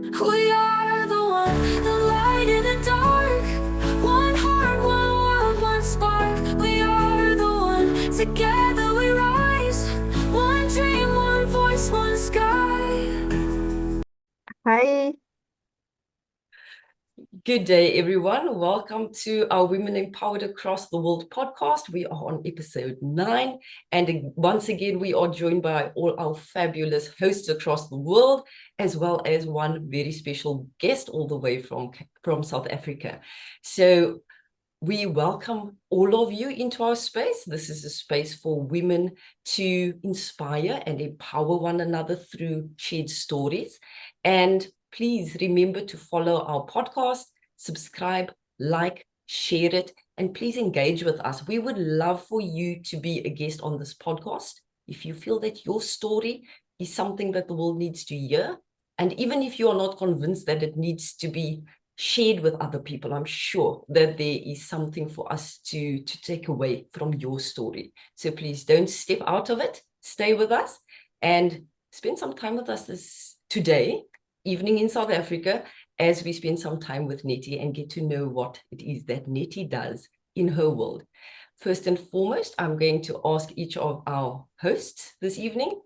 We are the one, the light in the dark. One heart, one world, one spark. We are the one, together we rise. One dream, one voice, one sky. Hi. Good day, everyone. Welcome to our Women Empowered Across the World podcast. We are on episode 9. And once again, we are joined by all our fabulous hosts across the world, as well as one very special guest all the way from South Africa. So we welcome all of you into our space. This is a space for women to inspire and empower one another through shared stories. And please remember to follow our podcast, subscribe, like, share it, and please engage with us. We would love for you to be a guest on this podcast. If you feel that your story is something that the world needs to hear, and even if you are not convinced that it needs to be shared with other people, I'm sure that there is something for us to take away from your story. So please don't step out of it. Stay with us and spend some time with us today evening in South Africa, as we spend some time with Netty and get to know what it is that Netty does in her world. First and foremost, I'm going to ask each of our hosts this evening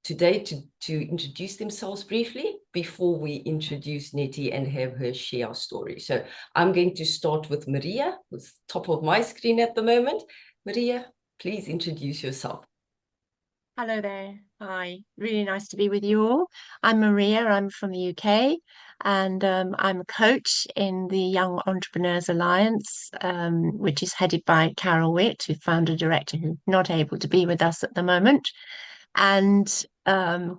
today to introduce themselves briefly before we introduce Netty and have her share our story. So I'm going to start with Maria, who's top of my screen at the moment. Maria, please introduce yourself. Hello there. Hi. Really nice to be with you all. I'm Maria. I'm from the UK, and I'm a coach in the Young Entrepreneurs Alliance, which is headed by Carol Witt, who founder director, who's not able to be with us at the moment. And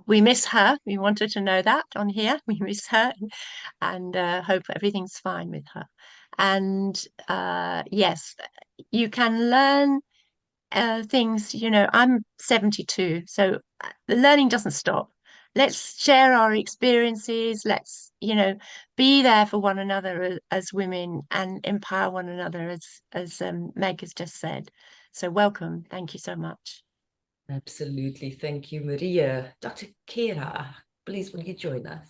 we miss her. We wanted to know that on here. We miss her, and hope everything's fine with her. And yes, you can learn things, I'm 72, so the learning doesn't stop. Let's share our experiences. Let's, be there for one another as women and empower one another, as Meg has just said. So welcome. Thank you so much. Absolutely. Thank you, Maria. Dr. Kira, please will you join us?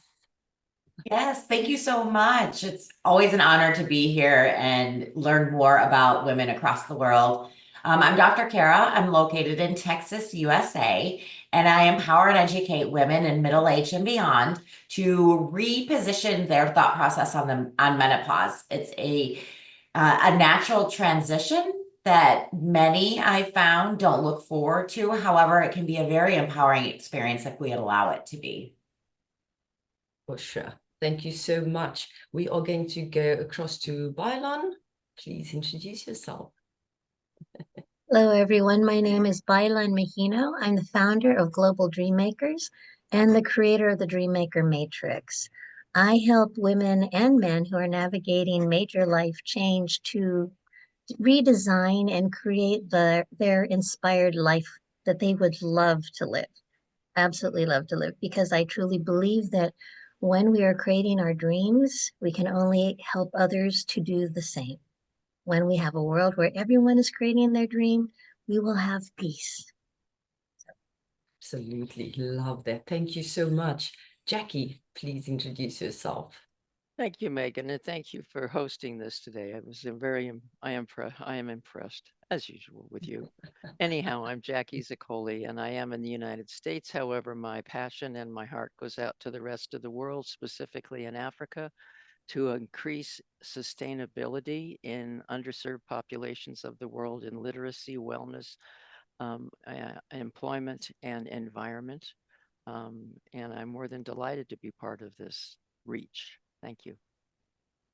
Yes, thank you so much. It's always an honor to be here and learn more about women across the world. I'm Dr. Kara. I'm located in Texas, USA, and I empower and educate women in middle age and beyond to reposition their thought process on menopause. It's a natural transition that many I found don't look forward to. However, it can be a very empowering experience if we allow it to be. For sure. Thank you so much. We are going to go across to Bailon. Please introduce yourself. Hello, everyone. My name is Bailan Mahino. I'm the founder of Global Dreammakers and the creator of the Dreammaker Matrix. I help women and men who are navigating major life change to redesign and create their inspired life that they would love to live, absolutely love to live, because I truly believe that when we are creating our dreams, we can only help others to do the same. When we have a world where everyone is creating their dream, we will have peace. Absolutely. Love that. Thank you so much. Jackie, please introduce yourself. Thank you, Megan, and thank you for hosting this today. I am impressed, as usual, with you. Anyhow, I'm Jackie Zaccoli, and I am in the United States. However, my passion and my heart goes out to the rest of the world, specifically in Africa, to increase sustainability in underserved populations of the world in literacy, wellness, employment, and environment. And I'm more than delighted to be part of this reach. Thank you.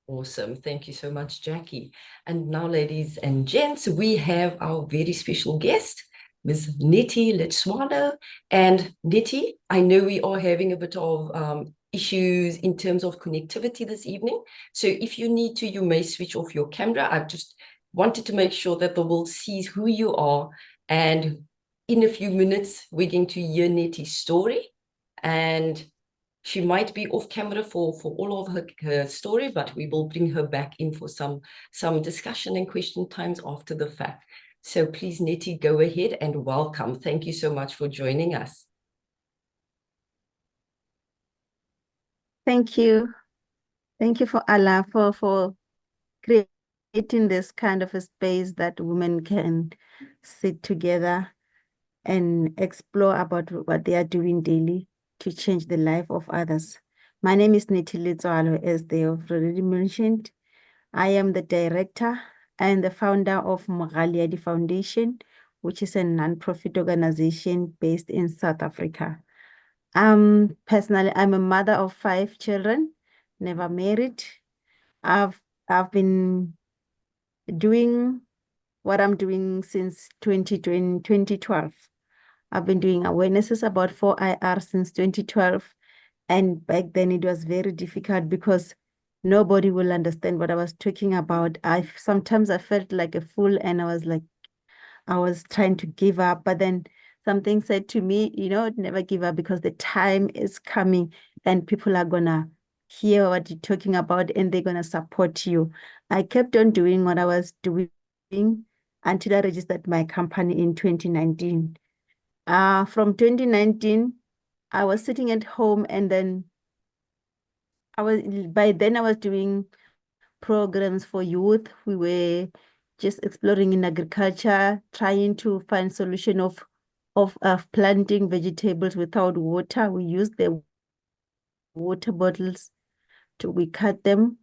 Awesome. Thank you so much, Jackie. And now, ladies and gents, we have our very special guest, Ms. Netty Letswano. And Netty, I know we are having a bit of issues in terms of connectivity this evening. So if you need to, you may switch off your camera. I've just wanted to make sure that the world sees who you are. And in a few minutes, we're going to hear Netty's story. And she might be off camera for all of her story, but we will bring her back in for some discussion and question times after the fact. So please, Netty, go ahead and welcome. Thank you so much for joining us. Thank you. Thank you for Allah for creating this kind of a space that women can sit together and explore about what they are doing daily to change the life of others. My name is Netty, as they have already mentioned. I am the director and the founder of Mogaliadi Foundation, which is a non-profit organization based in South Africa. Personally, I'm a mother of 5 children, never married. I've been doing what I'm doing since 2012. I've been doing awarenesses about 4IR since 2012. And back then it was very difficult because nobody will understand what I was talking about. Sometimes I felt like a fool and I was trying to give up, but then something said to me, never give up because the time is coming and people are gonna hear what you're talking about and they're gonna support you. I kept on doing what I was doing until I registered my company in 2019. From 2019, I was sitting at home and then by then I was doing programs for youth. We were just exploring in agriculture, trying to find solution of planting vegetables without water. We use the water bottles we cut them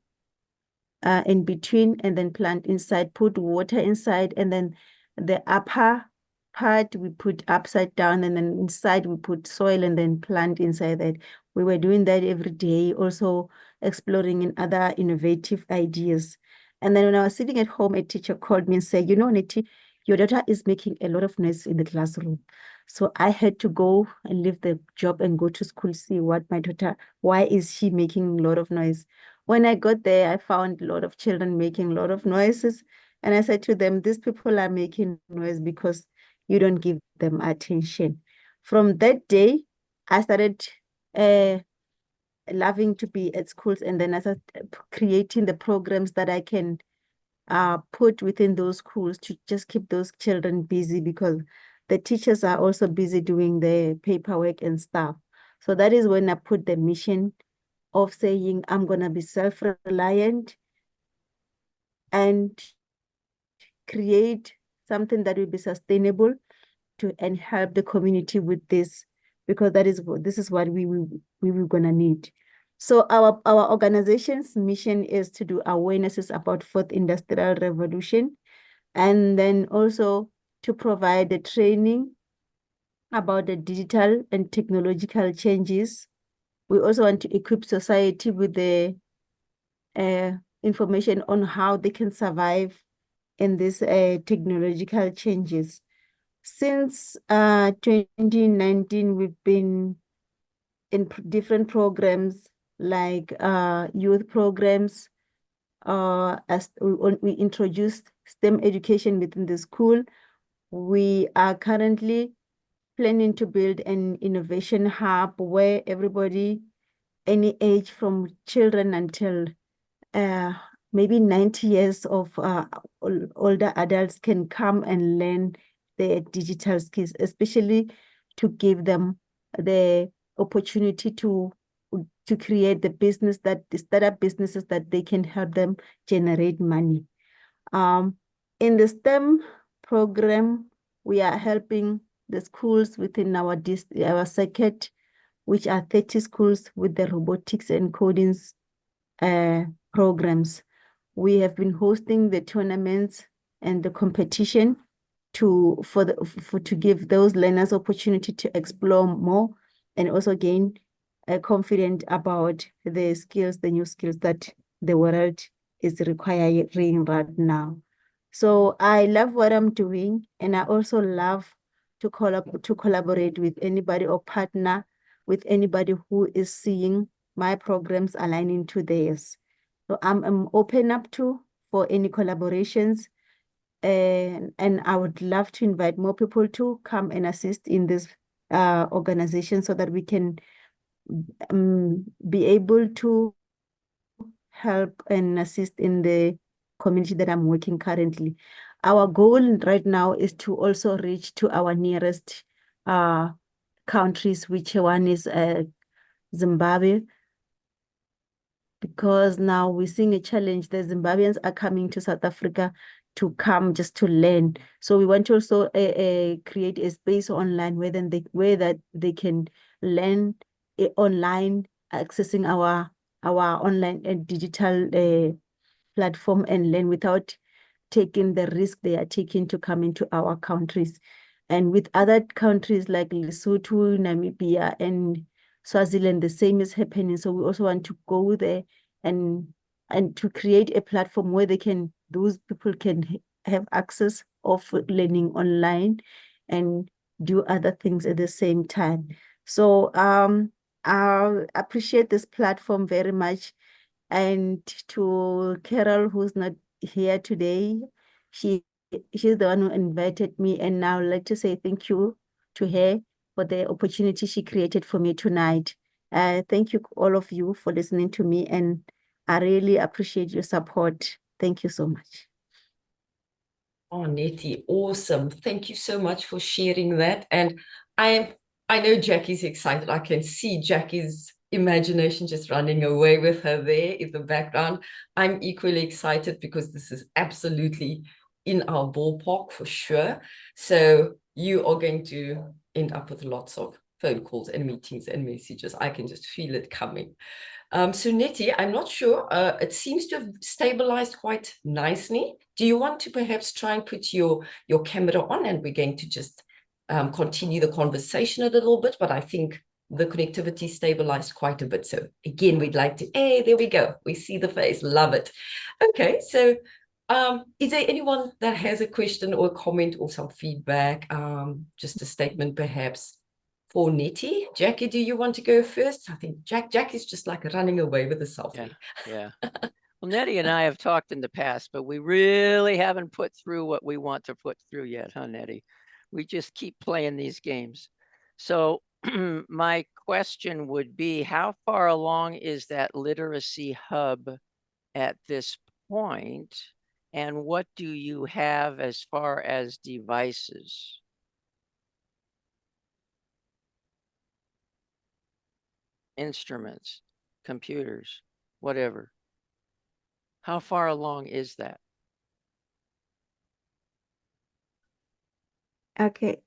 in between and then plant inside, put water inside, and then the upper part we put upside down, and then inside we put soil and then plant inside that. We were doing that every day, also exploring in other innovative ideas. And then when I was sitting at home, a teacher called me and said, Netty, your daughter is making a lot of noise in the classroom. So I had to go and leave the job and go to school, see why is she making a lot of noise? When I got there, I found a lot of children making a lot of noises. And I said to them, these people are making noise because you don't give them attention. From that day, I started loving to be at schools. And then I started creating the programs that I can put within those schools to just keep those children busy because the teachers are also busy doing the paperwork and stuff. So that is when I put the mission of saying I'm going to be self-reliant and create something that will be sustainable and help the community with this, because this is what we were going to need. So our organization's mission is to do awarenesses about fourth industrial revolution, and then also to provide the training about the digital and technological changes. We also want to equip society with the information on how they can survive in these technological changes. Since 2019, we've been in different programs like youth programs. As we introduced STEM education within the school, we are currently planning to build an innovation hub where everybody, any age from children until maybe 90 years of older adults can come and learn the digital skills, especially to give them the opportunity to create the startup businesses that they can help them generate money. In the STEM program, we are helping the schools within our circuit, which are 30 schools with the robotics and codings programs. We have been hosting the tournaments and the competition to give those learners opportunity to explore more and also gain confident about the new skills that the world is requiring right now. So I love what I'm doing, and I also love to collaborate with anybody or partner with anybody who is seeing my programs aligning to theirs. So I'm open up for any collaborations, and I would love to invite more people to come and assist in this organization so that we can be able to help and assist in the community that I'm working currently. Our goal right now is to also reach to our nearest countries, which one is Zimbabwe. because now we're seeing a challenge. The Zimbabweans are coming to South Africa to come just to learn. So we want to also create a space online where that they can learn online, accessing our online and digital platform and learn without taking the risk they are taking to come into our countries. And with other countries like Lesotho, Namibia, and Swaziland, the same is happening. So we also want to go there and to create a platform where those people can have access of learning online and do other things at the same time. So I appreciate this platform very much. And to Carol, who's not here today, she's the one who invited me, and now I'd like to say thank you to her for the opportunity she created for me tonight. Thank you all of you for listening to me, and I really appreciate your support. Thank you so much. Oh, Netty, awesome. Thank you so much for sharing that. And I know Jackie's excited. I can see Jackie's imagination just running away with her there in the background. I'm equally excited because this is absolutely in our ballpark for sure. So you are going to end up with lots of phone calls and meetings and messages. I can just feel it coming. So Netty, I'm not sure, it seems to have stabilized quite nicely. Do you want to perhaps try and put your camera on, and we're going to just continue the conversation a little bit, but I think the connectivity stabilized quite a bit. So again, we'd like to, hey, there we go. We see the face, love it. Okay, so is there anyone that has a question or a comment or some feedback, just a statement perhaps? For Netty, Jackie, do you want to go first? I think Jackie's just like running away with herself. Yeah. Well, Netty and I have talked in the past, but we really haven't put through what we want to put through yet, huh, Netty? We just keep playing these games. So my question would be, how far along is that literacy hub at this point? And what do you have as far as devices? Instruments, computers, whatever. How far along is that? Okay,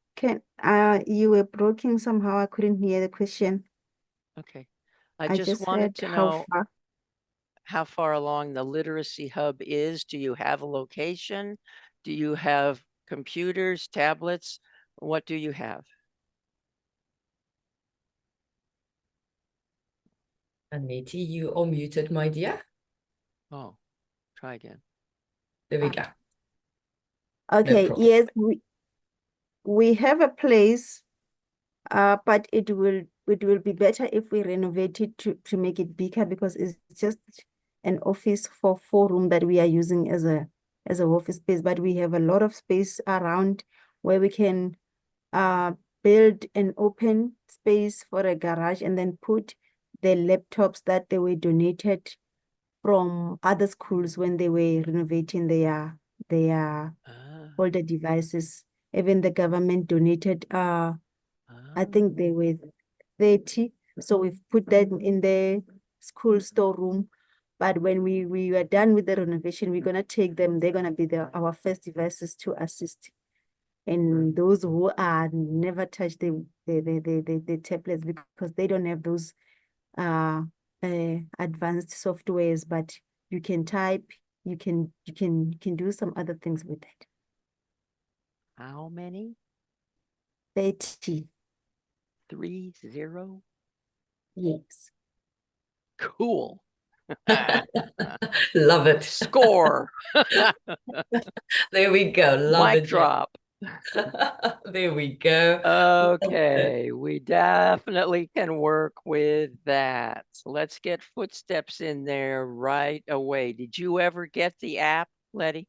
you were broken somehow. I couldn't hear the question. Okay. I I just wanted said to how know far. how far along the literacy hub is. Do you have a location? Do you have computers, tablets? What do you have? Netty, you are muted, my dear. Oh, try again. There we go. Okay, problem. yes, we have a place, but it will be better if we renovate it to make it bigger, because it's just an office for 4 room that we are using as a office space. But we have a lot of space around where we can build an open space for a garage, and then put the laptops that they were donated from other schools when they were renovating their older devices. Even the government donated, I think they were 30. So we've put that in the school storeroom. But when we are done with the renovation, we're gonna take them. They're gonna be our first devices to assist. And those who are never touch the tablets, because they don't have those advanced softwares, but you can type, you can do some other things with it. How many? 30. 30? Yes. Cool. Love it. Score. There we go. Love Mic it. drop. There we go. Okay, we definitely can work with that. So let's get footsteps in there right away. Did you ever get the app, Netty?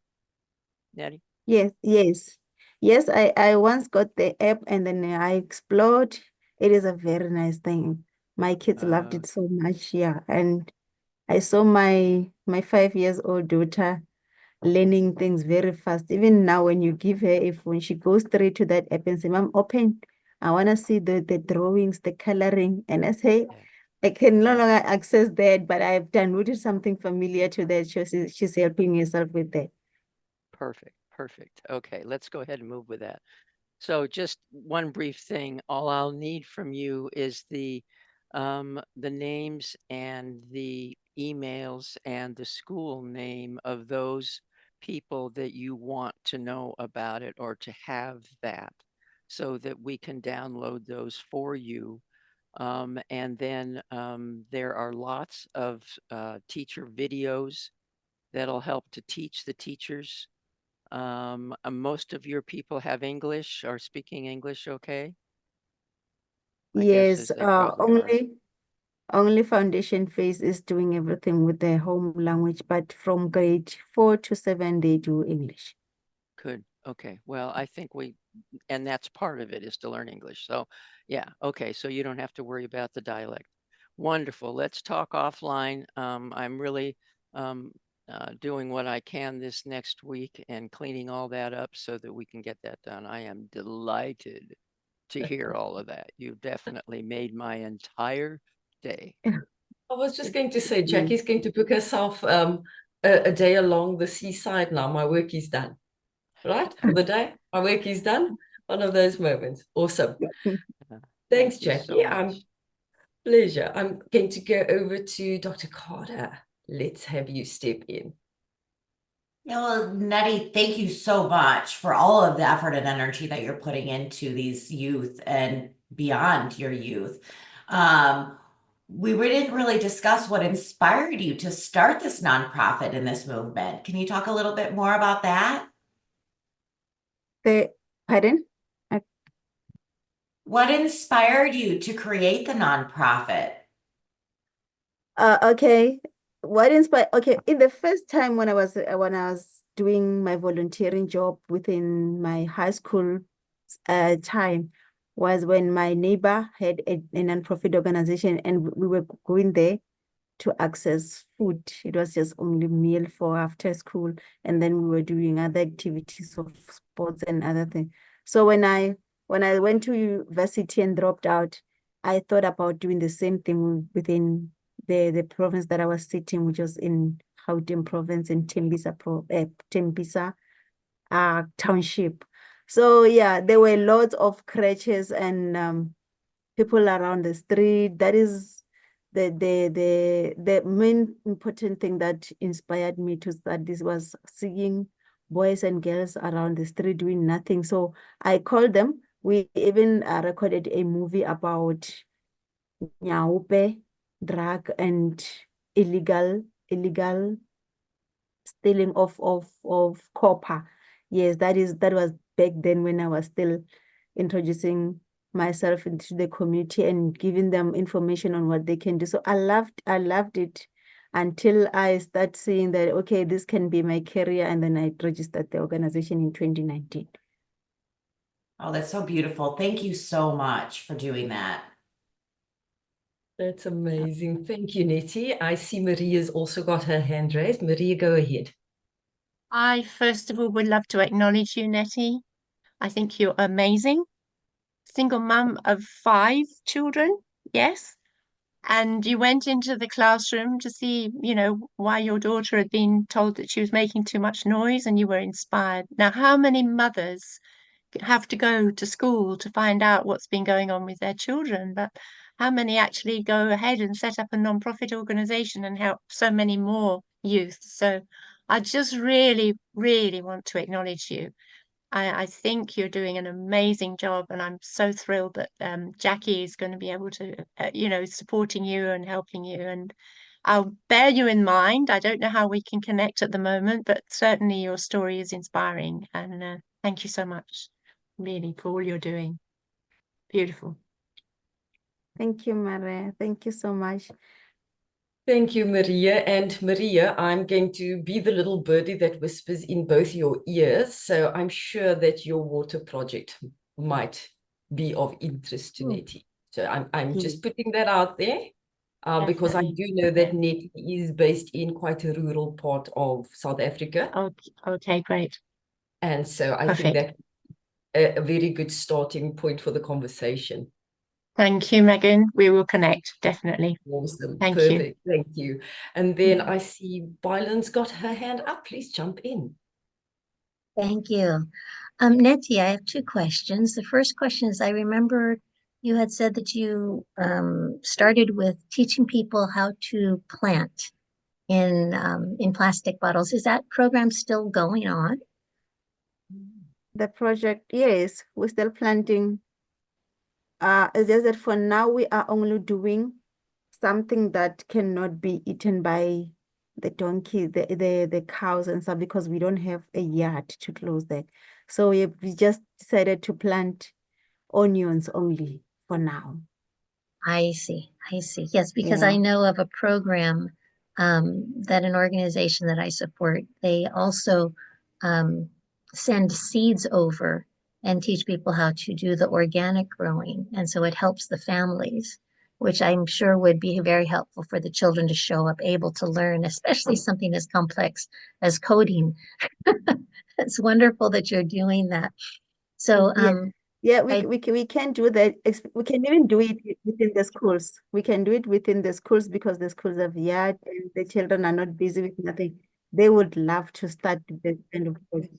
Yes, yes. Yes, I once got the app, and then I explored. It is a very nice thing. My kids loved it so much, yeah. And I saw my 5 years old daughter learning things very fast. Even now, when you give her a phone, she goes straight to that app and say, "Mom, open. I want to see the drawings, the coloring." And I say, I can no longer access that, but I've downloaded something familiar to that. She's helping herself with that. Perfect, perfect. Okay, let's go ahead and move with that. So just one brief thing, all I'll need from you is the names and the emails and the school name of those people that you want to know about it or to have that so that we can download those for you. And then there are lots of teacher videos that'll help to teach the teachers. Most of your people have English or speaking English, okay? My guess Yes, is they probably are. only foundation phase is doing everything with their home language, but from grade 4 to 7, they do English. Good. Okay. Well, I think and that's part of it is to learn English. So yeah. Okay. So you don't have to worry about the dialect. Wonderful. Let's talk offline. I'm really doing what I can this next week and cleaning all that up so that we can get that done. I am delighted to hear all of that. You definitely made my entire day. I was just going to say, Jackie's going to book herself a day along the seaside now. My work is done, right? For the day, my work is done. One of those moments. Awesome. Thanks, Thank you Jackie. so much. Pleasure. I'm going to go over to Dr. Carter. Let's have you step in. Yeah, well, Nettie, thank you so much for all of the effort and energy that you're putting into these youth and beyond your youth. We didn't really discuss what inspired you to start this nonprofit in this movement. Can you talk a little bit more about that? Pardon? What inspired you to create the nonprofit? Okay. What inspired? Okay, in the first time when I was doing my volunteering job within my high school time was when my neighbor had a nonprofit organization and we were going there to access food. It was just only meal for after school, and then we were doing other activities of sports and other things. So when I went to university and dropped out, I thought about doing the same thing within the province that I was sitting, which was in Gauteng province in Tembisa township. So yeah, there were lots of crutches and people around the street. That is the main important thing that inspired me to start this was seeing boys and girls around the street doing nothing. So I called them. We even recorded a movie about Nyaupe, drug and illegal stealing of copper. Yes, that was back then when I was still introducing myself into the community and giving them information on what they can do. So I loved it until I start seeing that, okay, this can be my career. And then I registered the organization in 2019. Oh, that's so beautiful. Thank you so much for doing that. That's amazing. Thank you, Netty. I see Maria's also got her hand raised. Maria, go ahead. I first of all would love to acknowledge you, Netty. I think you're amazing. Single mum of 5 children, yes. And you went into the classroom to see, why your daughter had been told that she was making too much noise and you were inspired. Now, how many mothers have to go to school to find out what's been going on with their children? But how many actually go ahead and set up a non-profit organization and help so many more youth? So I just really, really want to acknowledge you. I think you're doing an amazing job, and I'm so thrilled that Jackie is going to be able to, supporting you and helping you. And I'll bear you in mind. I don't know how we can connect at the moment, but certainly your story is inspiring. And thank you so much, really, for all you're doing. Beautiful. Thank you, Maria. Thank you so much. Thank you, Maria. And Maria, I'm going to be the little birdie that whispers in both your ears. So I'm sure that your water project might be of interest to Netty. So I'm just putting that out there because I do know that Netty is based in quite a rural part of South Africa. Okay, great. And so I think Perfect. that a very good starting point for the conversation. Thank you, Megan. We will connect, definitely. Awesome. Thank you. Perfect. Thank you. And then I see Bylan's got her hand up. Please jump in. Thank you. Netty, I have two questions. The first question is, I remember you had said that you started with teaching people how to plant in plastic bottles. Is that program still going on? The project, yes, we're still planting. It's just that for now we are only doing something that cannot be eaten by the donkey, the cows and stuff, because we don't have a yard to close that. So we just decided to plant onions only for now. I see. I see. Yes, because I Yeah. know of a program that an organization that I support, they also um, send seeds over and teach people how to do the organic growing. And so it helps the families, which I'm sure would be very helpful for the children to show up able to learn, especially something as complex as coding. It's wonderful that you're doing that. So Yeah. Yeah, I we can do that. We can even do it within the schools. We can do it within the schools because the schools have yard and the children are not busy with nothing. They would love to start this kind of project.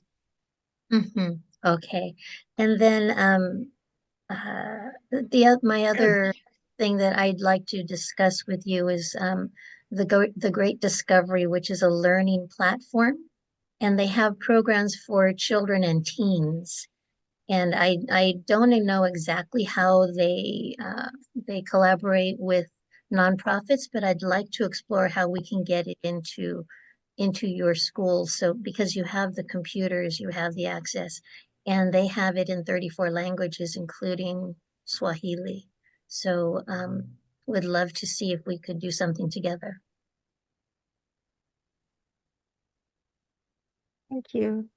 mhm, okay. And then my other thing that I'd like to discuss with you is the Great Discovery, which is a learning platform, and they have programs for children and teens. And I don't know exactly how they collaborate with nonprofits, but I'd like to explore how we can get it into your schools. So because you have the computers, you have the access, and they have it in 34 languages, including Swahili. So would love to see if we could do something together. Thank you.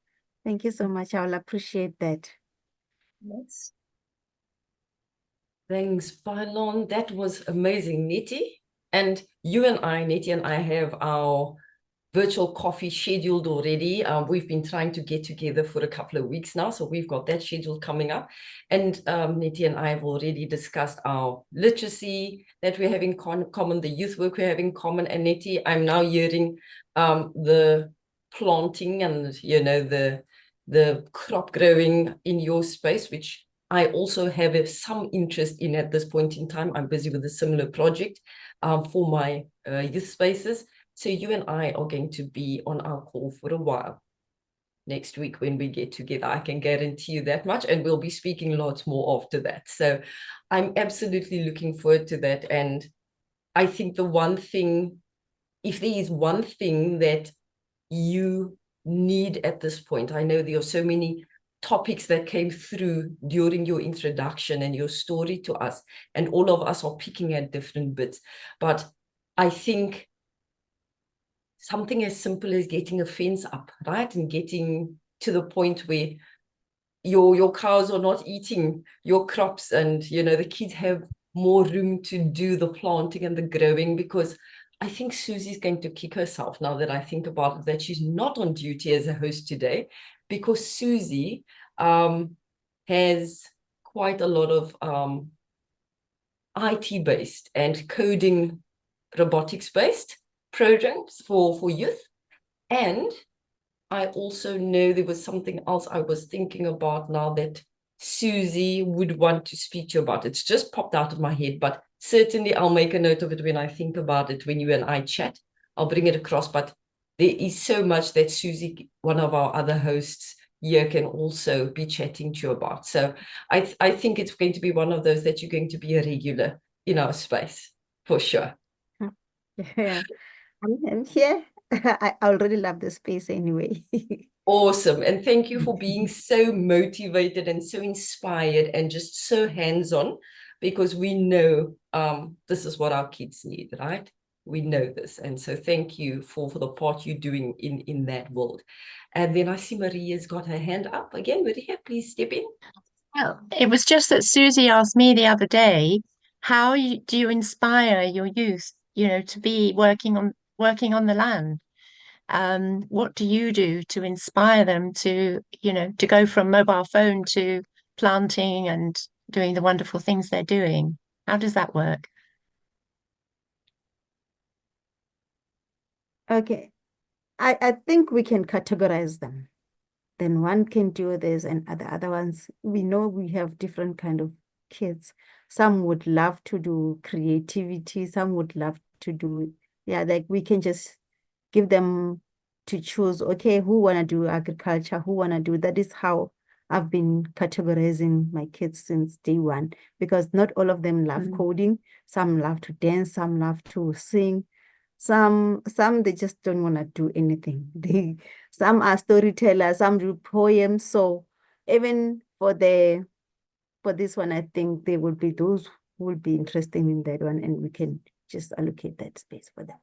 Thank you so much. I'll appreciate that. Yes. Thanks, Bylan. That was amazing, Netty. And you and I, Netty and I, have our virtual coffee scheduled already. We've been trying to get together for a couple of weeks now, so we've got that schedule coming up. And Netty and I have already discussed our literacy that we have in common, the youth work we have in common. And Netty, I'm now hearing the planting and, you know, the crop growing in your space, which I also have some interest in at this point in time. I'm busy with a similar project for my youth spaces. So you and I are going to be on our call for a while next week when we get together. I can guarantee you that much. And we'll be speaking lots more after that. So I'm absolutely looking forward to that. And I think the one thing, if there is one thing that you need at this point, I know there are so many topics that came through during your introduction and your story to us, and all of us are picking at different bits. But I think something as simple as getting a fence up, right? And getting to the point where your cows are not eating your crops, and, you know, the kids have more room to do the planting and the growing. Because I think Susie's going to kick herself now that I think about it, that she's not on duty as a host today, because Susie has quite a lot of IT based and coding robotics based programs for youth. And I also know there was something else I was thinking about now that Susie would want to speak to you about. It's just popped out of my head, but certainly I'll make a note of it when I think about it, when you and I chat. I'll bring it across. But there is so much that Susie, one of our other hosts here, can also be chatting to you about. So I think it's going to be one of those that you're going to be a regular in our space, for sure. Yeah, I'm here. I already love the space anyway. Awesome. And thank you for being so motivated and so inspired and just so hands-on, because we know this is what our kids need, right? We know this. And so thank you for the part you're doing in that world. And then I see Maria's got her hand up again. Maria, please step in. Well, it was just that Susie asked me the other day, do you inspire your youth, to be working on the land? What do you do to inspire them to go from mobile phone to planting and doing the wonderful things they're doing? How does that work? Okay, I think we can categorize them. Then one can do this and the other ones, we know we have different kind of kids. Some would love to do creativity, some would love to do, yeah, like we can just give them to choose, okay, who want to do agriculture, who want to do, that is how I've been categorizing my kids since day one, because not all of them love coding. Some love to dance, some love to sing. Some they just don't want to do anything. Some are storytellers, some do poems. So even for this one, I think there will be those who will be interested in that one, and we can just allocate that space for them.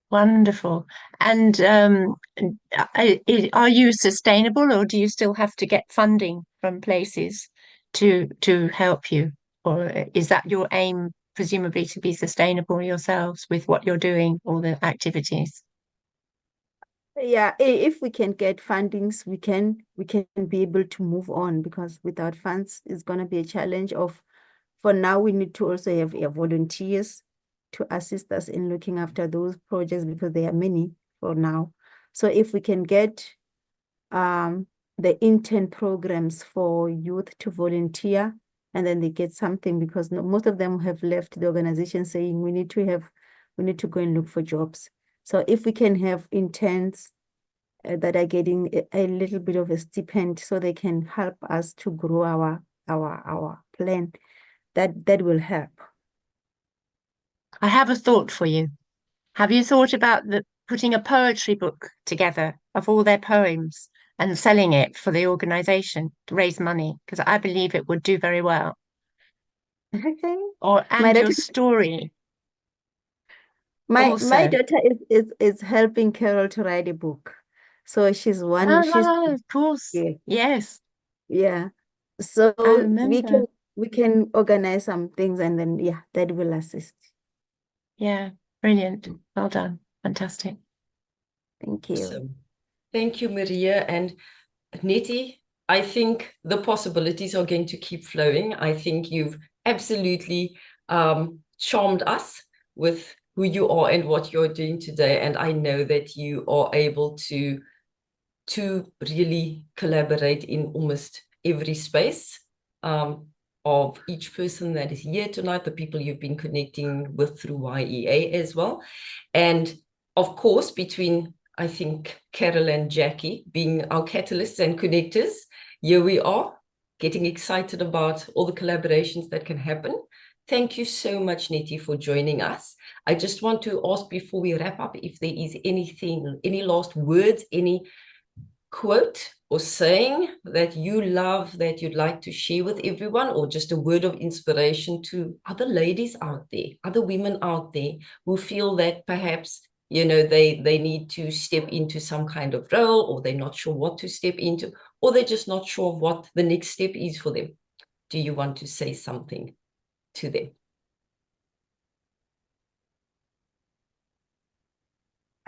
Wonderful. And are you sustainable, or do you still have to get funding from places to help you? Or is that your aim, presumably, to be sustainable yourselves with what you're doing, all the activities? Yeah, if we can get fundings, we can be able to move on, because without funds, it's going to be a challenge of, for now, we need to also have volunteers to assist us in looking after those projects, because there are many for now. So if we can get the intern programs for youth to volunteer, and then they get something, because most of them have left the organization saying we need to go and look for jobs. So if we can have interns that are getting a little bit of a stipend, so they can help us to grow our plan, that will help. I have a thought for you. Have you thought about putting a poetry book together of all their poems and selling it for the organization to raise money? Because I believe it would do very well. Okay. Or My and your daughter, story my also. daughter is helping Carol to write a book. So she's Of course. yeah, Yes, yeah. I So remember. we can organize some things, and then yeah, that will assist. Yeah, brilliant. Well done. Fantastic. Thank you. Awesome. Thank you, Maria. And Netty, I think the possibilities are going to keep flowing. I think you've absolutely charmed us with who you are and what you're doing today. And I know that you are able to really collaborate in almost every space of each person that is here tonight, the people you've been connecting with through YEA as well. And of course, between, I think, Carol and Jackie being our catalysts and connectors, here we are getting excited about all the collaborations that can happen. Thank you so much, Netty, for joining us. I just want to ask before we wrap up if there is anything, any last words, any quote or saying that you love that you'd like to share with everyone, or just a word of inspiration to other ladies out there, other women out there who feel that perhaps, you know, they need to step into some kind of role, or they're not sure what to step into, or they're just not sure what the next step is for them. Do you want to say something to them?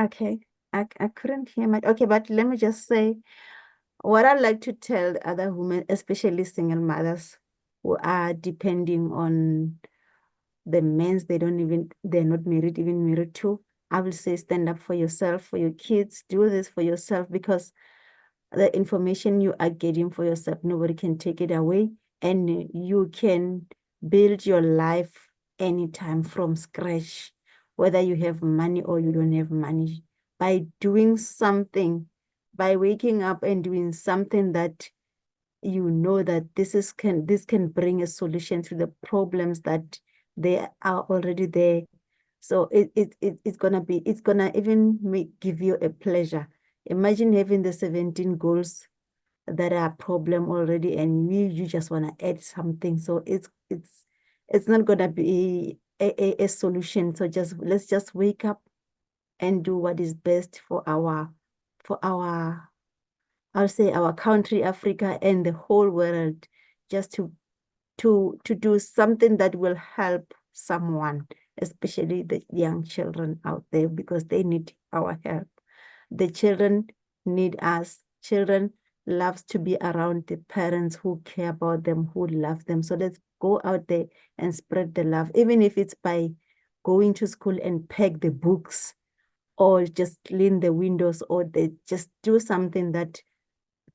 Okay, I couldn't hear much. Okay, but let me just say what I'd like to tell the other women, especially single mothers who are depending on the men they're not married, even married to. I will say stand up for yourself, for your kids, do this for yourself, because the information you are getting for yourself, nobody can take it away, and you can build your life anytime from scratch, whether you have money or you don't have money, by doing something, by waking up and doing something that you know that this can bring a solution to the problems that they are already there. So it's gonna even give you a pleasure. Imagine having the 17 goals that are a problem already, and you just want to add something. So it's not gonna be a solution. So let's just wake up and do what is best for our I'll say our country, Africa, and the whole world, just to do something that will help someone, especially the young children out there, because they need our help. The children need us. Children loves to be around the parents who care about them, who love them. So let's go out there and spread the love, even if it's by going to school and pack the books, or just clean the windows, or they just do something that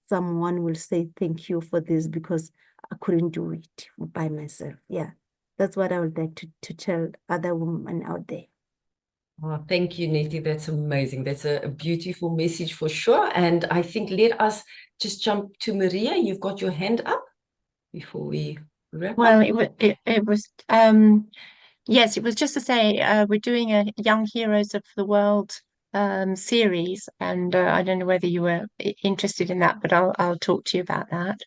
someone will say, thank you for this because I couldn't do it by myself. Yeah, that's what I would like to tell other women out there. Oh, thank you, Netty. That's amazing. That's a beautiful message for sure. And I think let us just jump to Maria. You've got your hand up before we wrap Well, up. it was yes, it was just to say we're doing a Young Heroes of the World series, and I don't know whether you were interested in that, but I'll talk to you about that.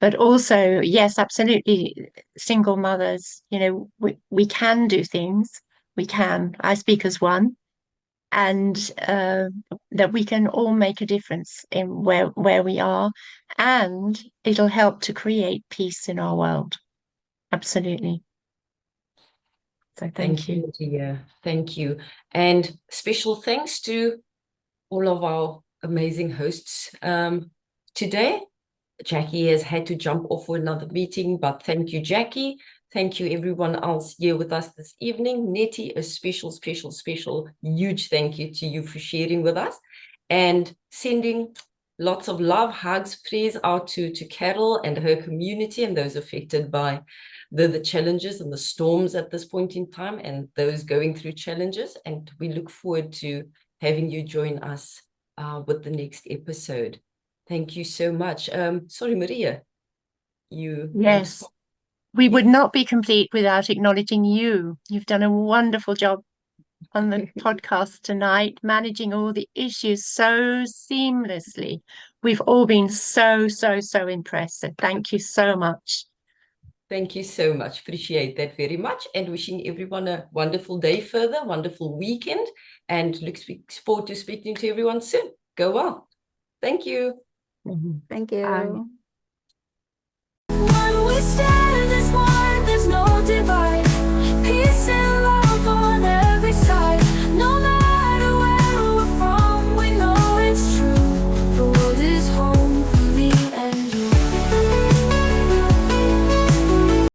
But also, yes, absolutely, single mothers, you know, we can do things. We can. I speak as one, and that we can all make a difference in where we are, and it'll help to create peace in our world. Absolutely. So thank you. Maria. Thank you. And special thanks to all of our amazing hosts today. Jackie has had to jump off for another meeting, but thank you, Jackie. Thank you, everyone else here with us this evening. Netty, a special, huge thank you to you for sharing with us and sending lots of love, hugs, prayers out to Carol and her community and those affected by the challenges and the storms at this point in time, and those going through challenges. And we look forward to having you join us with the next episode. Thank you so much. Sorry, Maria, you. Yes, we would Yes. not be complete without acknowledging you. You've done a wonderful job on the podcast tonight, managing all the issues so seamlessly. We've all been so impressed. So thank you so much. Thank you so much. Appreciate that very much. And wishing everyone a wonderful day further, wonderful weekend, and look forward to speaking to everyone soon. Go well. Thank you. Thank you. Bye. When we stand as one, there's no divide. Peace and love.